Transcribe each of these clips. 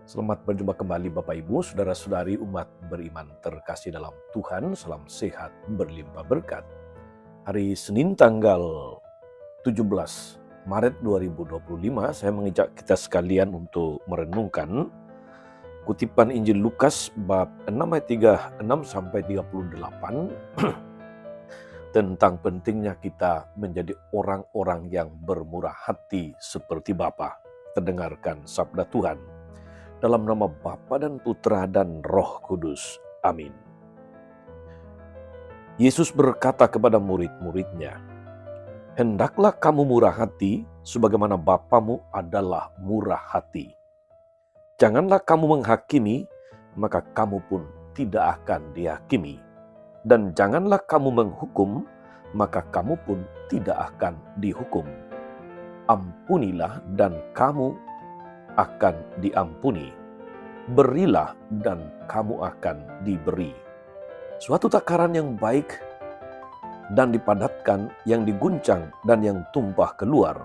Selamat berjumpa kembali Bapak Ibu, Saudara-saudari umat beriman terkasih dalam Tuhan. Salam sehat berlimpah berkat. Hari Senin tanggal 17 Maret 2025, saya mengajak kita sekalian untuk merenungkan kutipan Injil Lukas bab 6 ayat 36 sampai 38 tentang pentingnya kita menjadi orang-orang yang bermurah hati seperti Bapa. Terdengarkan sabda Tuhan. Dalam nama Bapa dan Putra dan Roh Kudus. Amin. Yesus berkata kepada murid-muridnya, "Hendaklah kamu murah hati, sebagaimana Bapamu adalah murah hati. Janganlah kamu menghakimi, maka kamu pun tidak akan dihakimi. Dan janganlah kamu menghukum, maka kamu pun tidak akan dihukum. Ampunilah dan kamu akan diampuni. Berilah dan kamu akan diberi." Suatu takaran yang baik dan dipadatkan, yang diguncang dan yang tumpah keluar,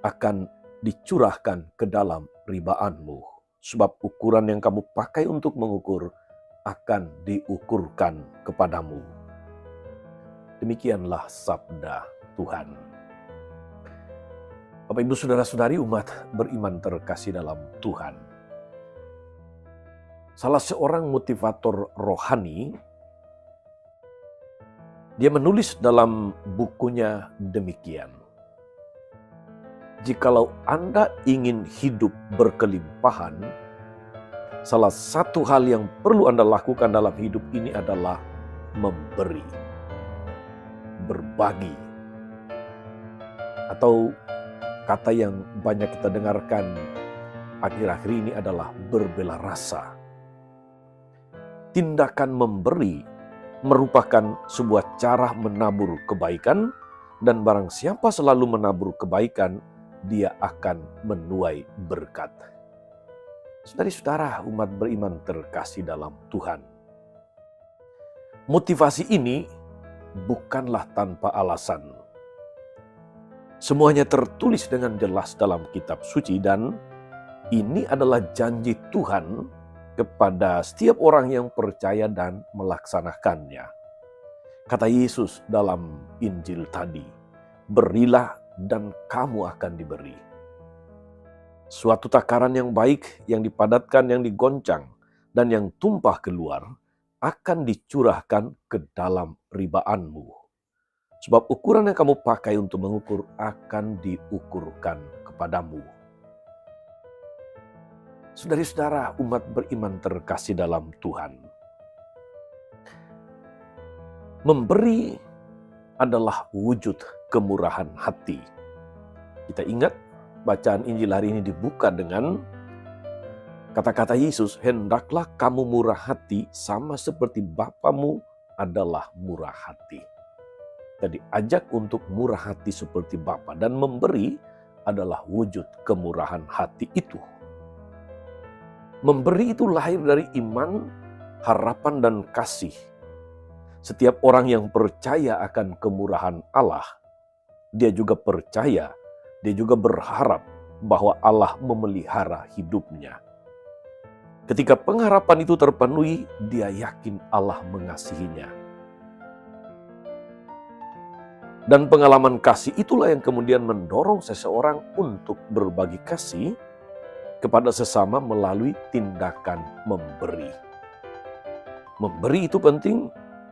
akan dicurahkan ke dalam ribaanmu. Sebab ukuran yang kamu pakai untuk mengukur akan diukurkan kepadamu. Demikianlah sabda Tuhan. Bapak Ibu Saudara-saudari umat beriman terkasih dalam Tuhan. Salah seorang motivator rohani, dia menulis dalam bukunya demikian. Jikalau Anda ingin hidup berkelimpahan, salah satu hal yang perlu Anda lakukan dalam hidup ini adalah memberi, berbagi. Atau kata yang banyak kita dengarkan akhir-akhir ini adalah berbela rasa. Tindakan memberi merupakan sebuah cara menabur kebaikan, dan barang siapa selalu menabur kebaikan, dia akan menuai berkat. Saudara-saudara umat beriman terkasih dalam Tuhan. Motivasi ini bukanlah tanpa alasan. Semuanya tertulis dengan jelas dalam kitab suci, dan ini adalah janji Tuhan kepada setiap orang yang percaya dan melaksanakannya. Kata Yesus dalam Injil tadi, "Berilah dan kamu akan diberi." Suatu takaran yang baik, yang dipadatkan, yang digoncang, dan yang tumpah keluar, akan dicurahkan ke dalam ribaanmu. Sebab ukuran yang kamu pakai untuk mengukur akan diukurkan kepadamu. Saudara-saudara umat beriman terkasih dalam Tuhan. Memberi adalah wujud kemurahan hati. Kita ingat bacaan Injil hari ini dibuka dengan kata-kata Yesus, "Hendaklah kamu murah hati sama seperti Bapamu adalah murah hati." Jadi ajak untuk murah hati seperti Bapa, dan memberi adalah wujud kemurahan hati itu. Memberi itu lahir dari iman, harapan, dan kasih. Setiap orang yang percaya akan kemurahan Allah, dia juga percaya, dia juga berharap bahwa Allah memelihara hidupnya. Ketika pengharapan itu terpenuhi, dia yakin Allah mengasihinya. Dan pengalaman kasih itulah yang kemudian mendorong seseorang untuk berbagi kasih kepada sesama melalui tindakan memberi. Memberi itu penting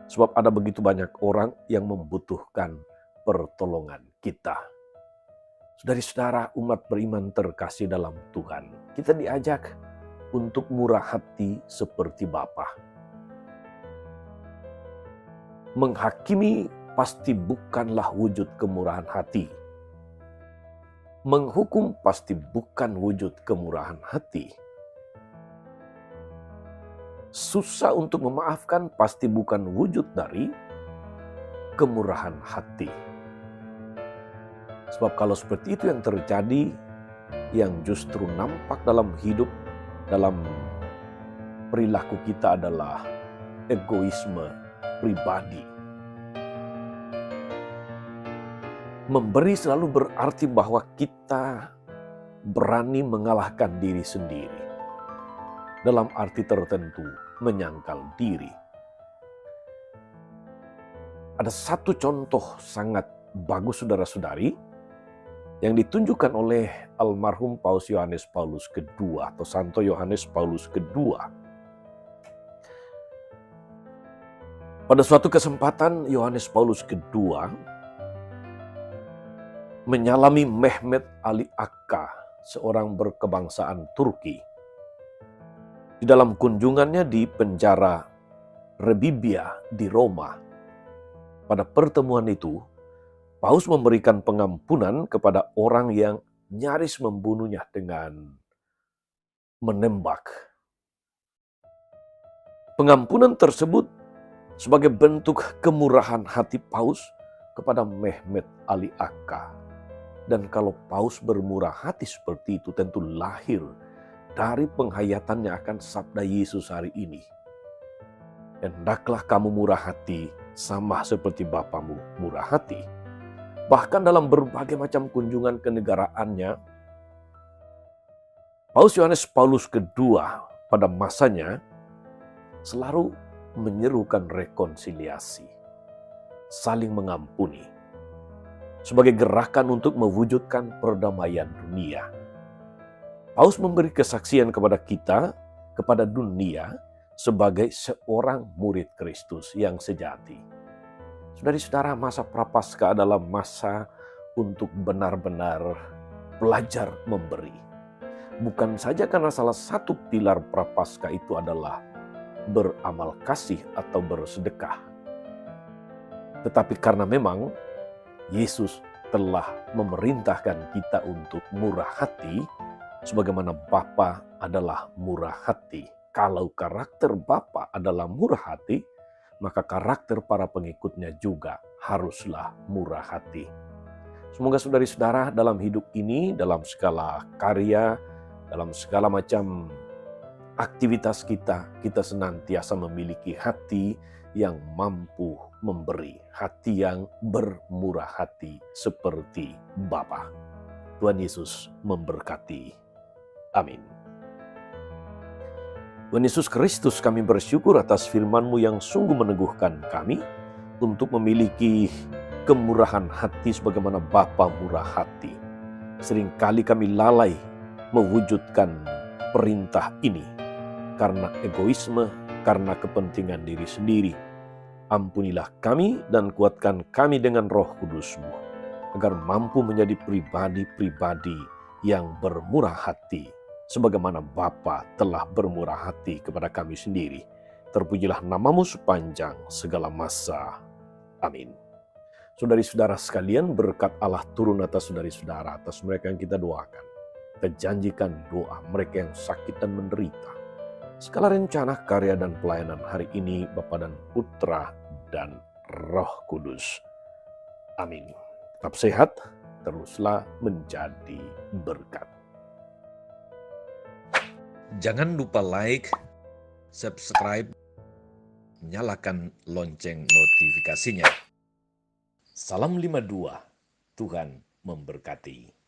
sebab ada begitu banyak orang yang membutuhkan pertolongan kita. Saudara-saudara umat beriman terkasih dalam Tuhan, kita diajak untuk murah hati seperti Bapa. Menghakimi pasti bukanlah wujud kemurahan hati. Menghukum pasti bukan wujud kemurahan hati. Susah untuk memaafkan pasti bukan wujud dari kemurahan hati. Sebab kalau seperti itu yang terjadi, yang justru nampak dalam hidup, dalam perilaku kita adalah egoisme pribadi. Memberi selalu berarti bahwa kita berani mengalahkan diri sendiri. dalam arti tertentu menyangkal diri. Ada satu contoh sangat bagus saudara-saudari yang ditunjukkan oleh almarhum Paus Yohanes Paulus II atau Santo Yohanes Paulus II. Pada suatu kesempatan Yohanes Paulus II menyalami Mehmet Ali Akka, seorang berkebangsaan Turki. Di dalam kunjungannya di penjara Rebibbia di Roma, pada pertemuan itu, Paus memberikan pengampunan kepada orang yang nyaris membunuhnya dengan menembak. Pengampunan tersebut sebagai bentuk kemurahan hati Paus kepada Mehmet Ali Akka. Dan kalau Paus bermurah hati seperti itu tentu lahir dari penghayatannya akan sabda Yesus hari ini. Hendaklah kamu murah hati sama seperti Bapamu murah hati. Bahkan dalam berbagai macam kunjungan kenegaraannya, Paus Yohanes Paulus II pada masanya selalu menyerukan rekonsiliasi, saling mengampuni, sebagai gerakan untuk mewujudkan perdamaian dunia. Paus memberi kesaksian kepada kita, kepada dunia, sebagai seorang murid Kristus yang sejati. Saudara-saudara, masa Prapaskah adalah masa untuk benar-benar belajar memberi. Bukan saja karena salah satu pilar Prapaskah itu adalah beramal kasih atau bersedekah, tetapi karena memang Yesus telah memerintahkan kita untuk murah hati, sebagaimana Bapa adalah murah hati. Kalau karakter Bapa adalah murah hati, maka karakter para pengikutnya juga haruslah murah hati. Semoga saudari-saudara dalam hidup ini, dalam segala karya, dalam segala macam aktivitas kita senantiasa memiliki hati yang mampu memberi, hati yang bermurah hati seperti Bapa. Tuhan Yesus memberkati. Amin. Tuhan Yesus Kristus, kami bersyukur atas firman-Mu yang sungguh meneguhkan kami untuk memiliki kemurahan hati sebagaimana Bapa murah hati. Seringkali kami lalai mewujudkan perintah ini karena egoisme, karena kepentingan diri sendiri. Ampunilah kami dan kuatkan kami dengan Roh Kudus-Mu, agar mampu menjadi pribadi-pribadi yang bermurah hati, sebagaimana Bapa telah bermurah hati kepada kami sendiri. Terpujilah nama-Mu sepanjang segala masa. Amin. Saudari-saudara sekalian, berkat Allah turun atas saudari-saudara, atas mereka yang kita doakan. Kita janjikan doa mereka yang sakit dan menderita. Segala rencana, karya, dan pelayanan hari ini Bapa dan Putra dan Roh Kudus. Amin. Tetap sehat, teruslah menjadi berkat. Jangan lupa like, subscribe, nyalakan lonceng notifikasinya. Salam 52, Tuhan memberkati.